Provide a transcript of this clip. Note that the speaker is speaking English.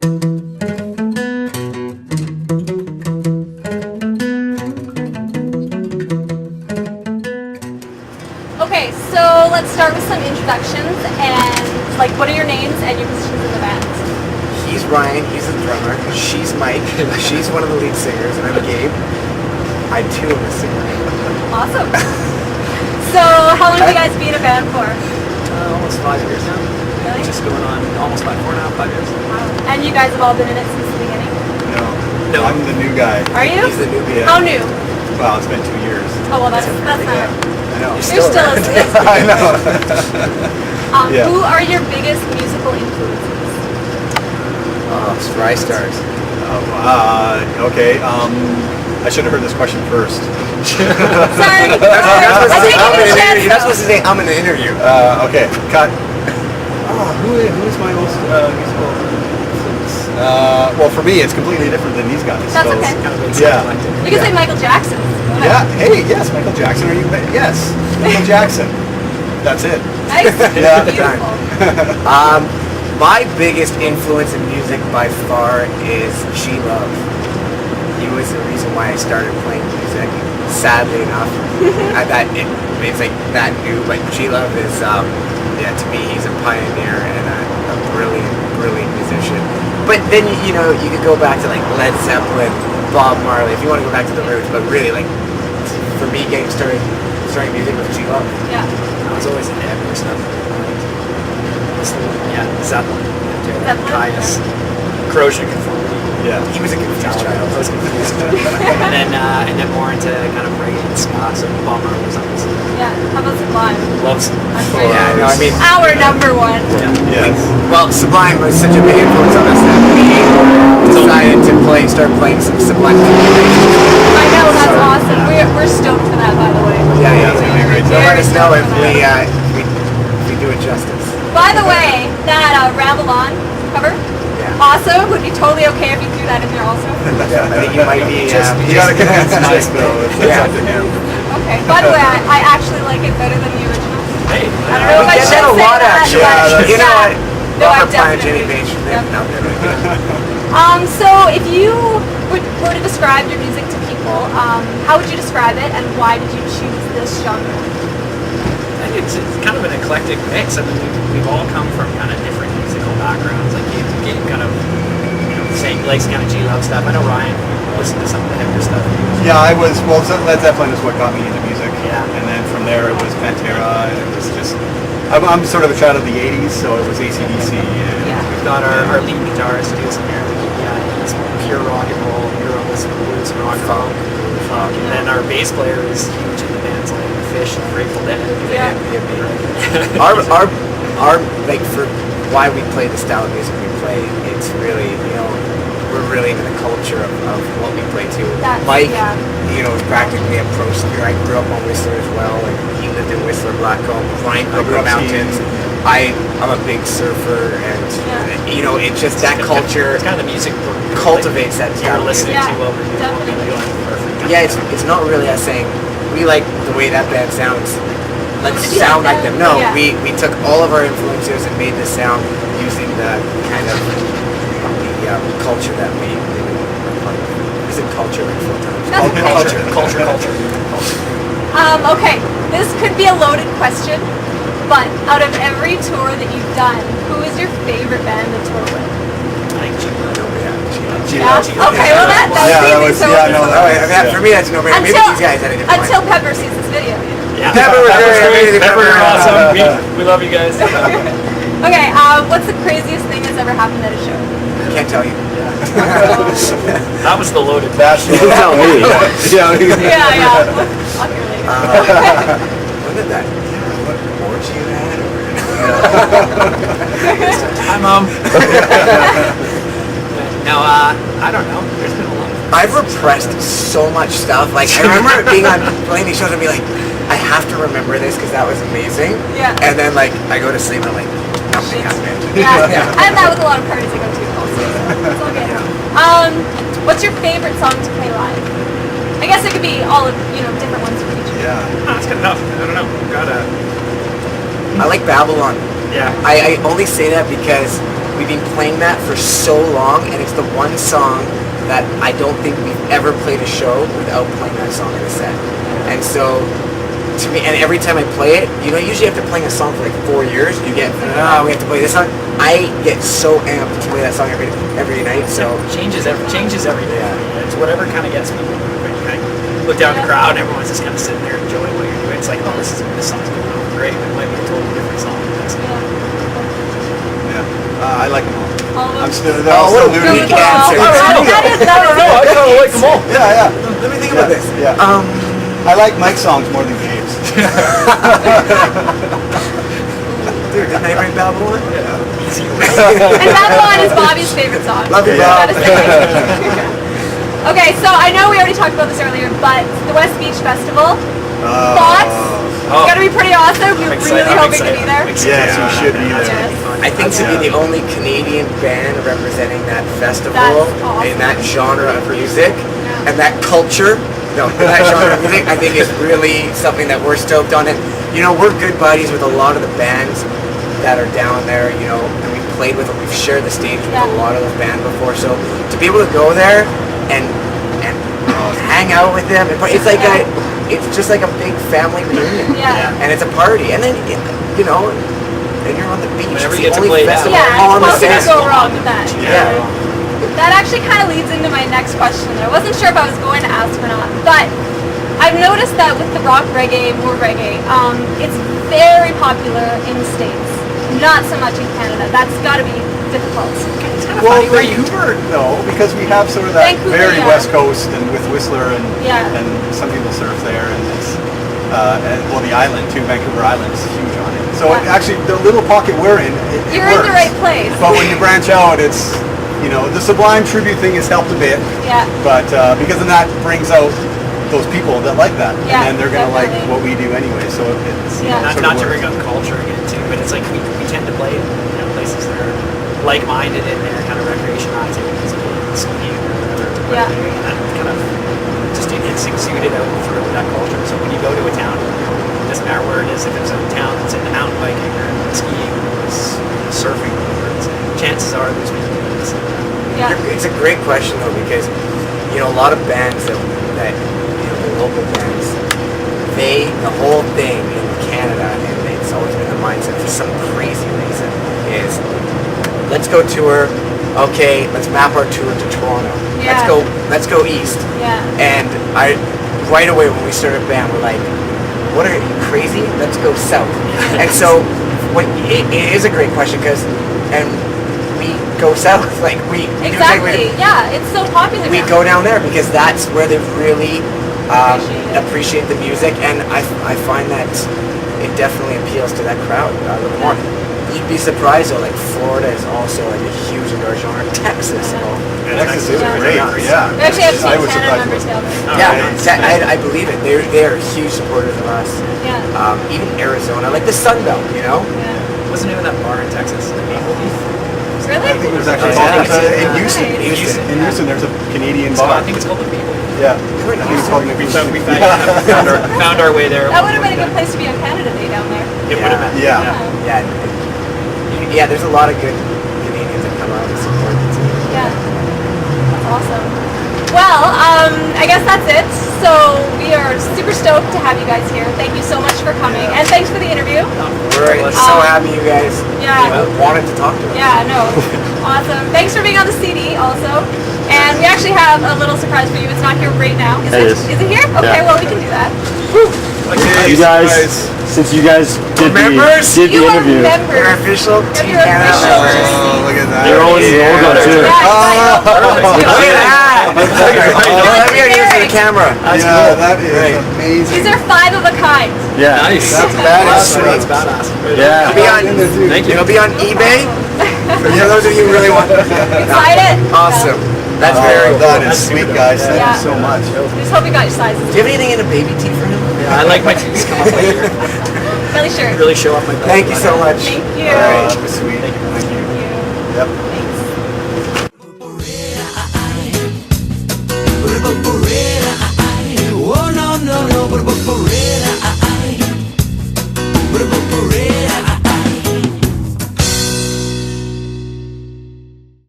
Okay, so let's start with some introductions and like what are your names and your positions in the band? He's Ryan, he's the drummer. She's Mike, she's one of the lead singers, and I'm Gabe. I too am a singer. Awesome. So how long have you guys been in a band for? Almost 5 years now. Really? Just going on almost 5 years. Wow. And you guys have all been in it since the beginning? No, I'm the new guy. Are you? He's the newbie. How new? Well, it's been 2 years. Oh well, that's not. Yeah, I know. You're still a I know. Yeah. Who are your biggest musical influences? Rye Stars. Okay. I should have heard this question first. Sorry. You're not supposed to say I'm in the interview. Okay, cut. Who is my most musical influence? Well, for me, it's completely different than these guys. That's so, okay. Kind of Yeah. You can say Michael Jackson. Go ahead. Yeah. Hey, yes, Michael Jackson. Are you? Yes, Michael Jackson. That's it. Nice. Yeah. Beautiful. My biggest influence in music by far is G Love. He was the reason why I started playing music. Sadly enough, it's like that new, but G Love is, to me, he's a pioneer and a brilliant musician. But then you could go back to like Led Zeppelin, Bob Marley, if you want to go back to the roots. But really, like for me, getting starting music with G Love. Yeah. I was always into Edward stuff. Yeah, Zeppelin. Zeppelin, Caius. Corrosion Conformity. Yeah. He was a confused child. I was confused. and then more into kind of reggae and ska. So Bob Marley was obviously. Yeah. How about Sublime? Loves it. Yeah, no, I mean, Our number one. Yes. well, Sublime was such a big influence on us that we decided to start playing some Sublime. I know, that's awesome. We're stoked for that, by the way. Yeah, it's gonna be a great So time. let us know if we do it justice. By the way, that Ramble On cover, Yeah. awesome. Would be totally okay if you threw that in there also. I think you might be. You gotta convince Mike though. It's Yeah. up to him. Okay. By the way, I actually like it better than the original. Hey. I don't know if I get should that a say lot, that, actually. but You know what? No, I Bummer Planet, Jenny definitely. Page. Yep. No, they're really good. So if you were to describe your music to people, how would you describe it, and why did you choose this genre? I think it's kind of an eclectic mix. I mean, we've all come from kind of different musical backgrounds. Like Gabe kind of, likes kind of G-Love stuff. I know Ryan listened to some of the heavier stuff. Yeah, Led Zeppelin is what got me into music. Yeah. And then from there it was Pantera, and it was just, I'm sort of a child of the 80s, so it was AC/DC. And Yeah. We've got our lead guitarist who does he's pure rock and roll, pure blues and rock and roll. And then our bass player is huge in the bands like Fish and Grateful Dead. Yeah. Our like for why we play the style of music we play, it's really we're really into the culture of what we play to. Mike, is practically a pro skier. I grew up on Whistler as well. Like he lived in Whistler, Blackcomb. Ryan grew up in the mountains. I'm a big surfer, and it's just that culture. It's kind of the music cultivates that you're style of music. listening to what we're Definitely. doing. Perfect. Yeah, it's not really us saying we like the way that band sounds. Let's Be sound like like them. them. No, Yeah. we took all of our influences and made this sound using the kind of the culture that we live in. Is it culture like 4 times? Culture. Okay, this could be a loaded question, but out of every tour that you've done, who is your favorite band to tour with? I think Yeah? Okay, well that's easy. For me, that's no brainer. Maybe these guys had a different Until Pepper sees this video. Yeah. Pepper was great. Pepper are awesome. We love you guys. Okay, what's the craziest thing that's ever happened at a show? Can't tell you. That was the loaded. That's what Tell me. Yeah. I'll hear later. When did that? What orgy you had? Hi, Mom. No, I don't know. There's been a lot of I've repressed so much stuff. Like I remember being on playing these shows and be like, I have to remember this because that was amazing. Yeah. And then like I go to sleep and I'm like, nothing happened. Yeah. I have that with a lot of parties I go to also. It's all good. What's your favorite song to play live? I guess it could be all of different ones for each. Yeah. That's good enough. I don't know. Got I like Babylon. Yeah. I only say that because we've been playing that for so long, and it's the one song that I don't think we've ever played a show without playing that song in a set. And so, to me, and every time I play it, you know, usually after playing a song for like 4 years, you get, we have to play this song. I get so amped to play that song every night, so. Changes everything. Yeah. It's whatever kind of gets me. When you kind of look down the crowd and everyone's just kind of sitting there enjoying what you're doing. It's like, oh, this song's going on great. It might be a totally different song. I like them all. All of them? I'm still, they're all still new to me. Unique answer. That is I kind of like them all. Yeah. Let me think about this. Yeah. I like Mike's songs more than Gabe's. Dude, didn't I bring Babylon? And Babylon is Bobby's favorite song. Love you, Yeah. Bob. Gotta say. Okay, so I know we already talked about this earlier, but the West Beach Festival, thoughts? It's gonna be pretty awesome. We're really hoping to be there. Yes, you should be there. Yes. I think to be the only Canadian band representing that festival That's awesome. and that genre of music and that culture, that genre of music, I think is really something that we're stoked on. And you know, we're good buddies with a lot of the bands that are down there. You know, and we've played with them. We've shared the stage with a lot of those bands before. So to be able to go there and hang out with them, it's like it's just like a big family reunion. Yeah. And it's a party, and then you know. And you're on the beach. Whenever It's you the get to only play that. festival Yeah, on the it's possible to festival. go wrong with that. Yeah. That actually kind of leads into my next question. I wasn't sure if I was going to ask or not, but I've noticed that with the rock reggae, more reggae, it's very popular in the States. Not so much in Canada. That's got to be difficult. Well, Vancouver, no, because we have sort of that Vancouver, very yeah. West Coast, and with Whistler, and some people surf there, and it's the island too. Vancouver Island is huge on it. So actually, the little pocket we're in, You're works. in the right place. But when you branch out, it's the Sublime tribute thing has helped a bit. Yeah. But because then that brings out those people that like that, Yeah, and then they're gonna like definitely. what we do anyway. So it's Not to bring up culture again too, but it's like we tend to play places that are like-minded in their kind of recreationizing music, skiing or whatever. Yeah. And that kind of just gets exuded out through that culture. So when you go to a town, it doesn't matter where it is, if it's a town that's into mountain biking or skiing or surfing or whatever, chances are there's music. Yeah. It's a great question though, because a lot of bands that the local bands, the whole thing in Canada, and it's always been the mindset for some crazy reason, is let's go tour. Okay, let's map our tour to Toronto. Yeah. Let's go east. Yeah. And right away when we started a band, we're like, what are you, crazy? Let's go south. And so it is a great question and we go south, like we Exactly. It's so popular. we now. go down there because that's where they really appreciate the music, and I find that it definitely appeals to that crowd a little more. You'd be surprised though, like Florida is also like a huge indoor genre. Texas, Texas is great. Yeah. We actually have I two was Canada surprised members about down there. I believe it. They're huge supporters of us. Yeah. Even Arizona, like the Sun Belt, Yeah. Wasn't even that bar in Texas? Really? I think there's actually in Houston. In Houston, there's a Canadian bar. I think it's called the Beagle. Yeah. I think it's called We Nikki. found our way there. That would have been a good place to be on Canada Day down there. It would have been. Yeah. Yeah, there's a lot of good Canadians that come out and support the team. Yeah. That's awesome. Well, I guess that's it. So we are super stoked to have you guys here. Thank you so much for coming, and thanks for the interview. We're so happy you guys wanted to talk to us. Yeah, no, awesome. Thanks for being on the CD also. And we actually have a little surprise for you. It's not here right now. Is it here? Okay, well we can do that. Okay, You guys, since you guys did the You are interview, members. We're official Team You're Canada official. members. Oh, look at that. they're all go too. Yeah, Look at that! Let me use the camera. Yeah, that is amazing. These are 5 of a kind. Yeah. Nice. That's badass. That's badass. Yeah. It'll be on eBay. For those of you who really want. Excited? Awesome. That's very cool. That is sweet, guys. Thank Yeah. you so much. Just hope you got your sizes. Do you have anything in a baby tee for him? Yeah, I like my teeth come up my ear. Belly shirt. Really show off my belly. Thank you so much. Thank you. All right. That was sweet.